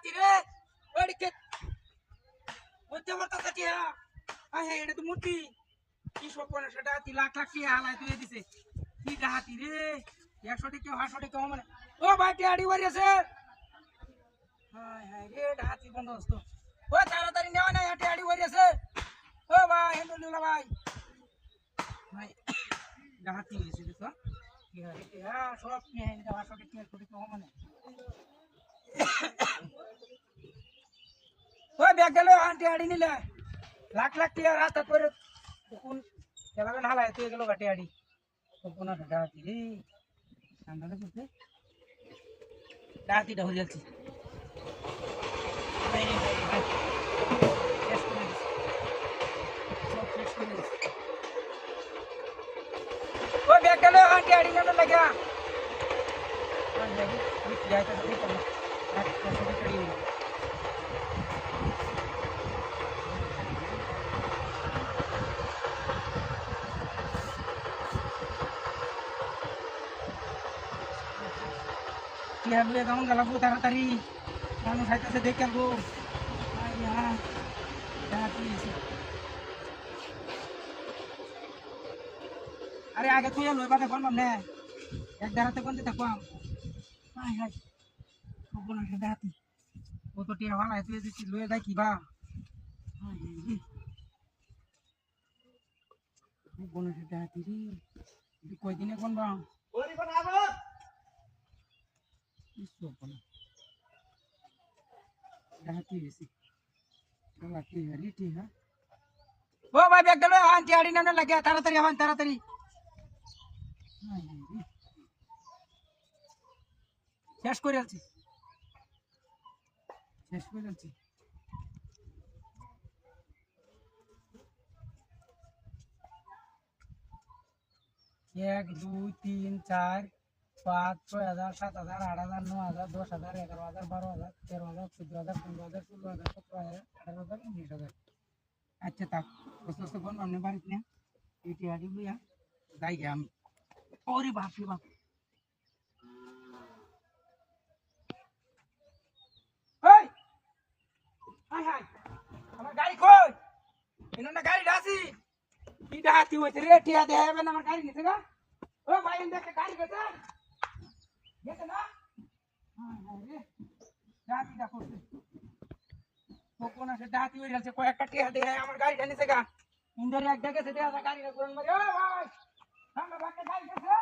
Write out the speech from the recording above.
ডাহাতি রে ওইদিকে হতে বলতে টিয়া হ্যাঁ এটা তো মূর্তি কি সব করে সেটা লাখ লাখ টিয়া হালাই তুই দিছে কি ডাহাতি রে 100 টাকা 500 টাকা মানে ও ভাই টিয়াড়ি বাড়ি আছে হ্যাঁ হ্যাঁ রে ডাহাতি বন্দোবস্ত ও তাড়াতাড়ি নেওয়া না টিয়াড়ি বাড়ি আছে ও ভাই হেন্দুল্লাহ ভাই ভাই ডাহাতি হয়েছে দেখো হ্যাঁ সব নিয়ে 500 টাকা মানে ওই ব্যাগ গেল আন্টি আড়ি নিলে লাখ লাখ টিয়া রাস্তা করে কোন খেলাবেন হালায় তুই গেল গাটি আড়ি কোন ডাহাতি রে সামনে করতে ডাহাতিটা হয়ে যাচ্ছে ওই ব্যাগ গেল আন্টি আড়ি নিলে লাগা কেমন গেলাবো তাড়াতাড়ি মানুষ হাইতেছে দেখে আসবো আরে আগে তুই লই বাদে ফোন নে এক দাঁড়াতে কোন দিতে কম ডাহাতি ও তো টিয়া ভালো তুই দিচ্ছি লয়ে যাই কি বা ডাহাতি রে কয়দিনে কোন বা ও ভাই ব্যাগ গেল আন্টি আড়ি না লাগে তাড়াতাড়ি হন তাড়াতাড়ি শেষ করে আছি এক 2 3 4 5 6,000 7,000 8,000 9,000 10,000 11,000 12,000 13,000 14,000 15,000 16,000 17,000 18,000 19,000 আচ্ছা তা বস কোন আমনে বাড়িত না এটি আদি বুয়া যাই গে আমি ওরে বাপ রে বাপ এই হাই হাই আমার গাড়ি কই এনো না গাড়ি ডাসি কি ডাহাতি হইছে রে টিয়া দেবে না আমার গাড়ি নিতে গা ও ভাই এনে একটা গাড়ি গেছে না হ্যাঁ হ্যাঁ রে ডাহাতিটা করছে কোন আছে ডাহাতি হয়ে গেছে কয়েকটা টিয়া দেয় আমার গাড়িটা নিতে গা ইন্দারে এক জায়গায় দেয়া গাড়িটা পুরন মারি ও ভাই আমরা বাকে গাড়ি গেছে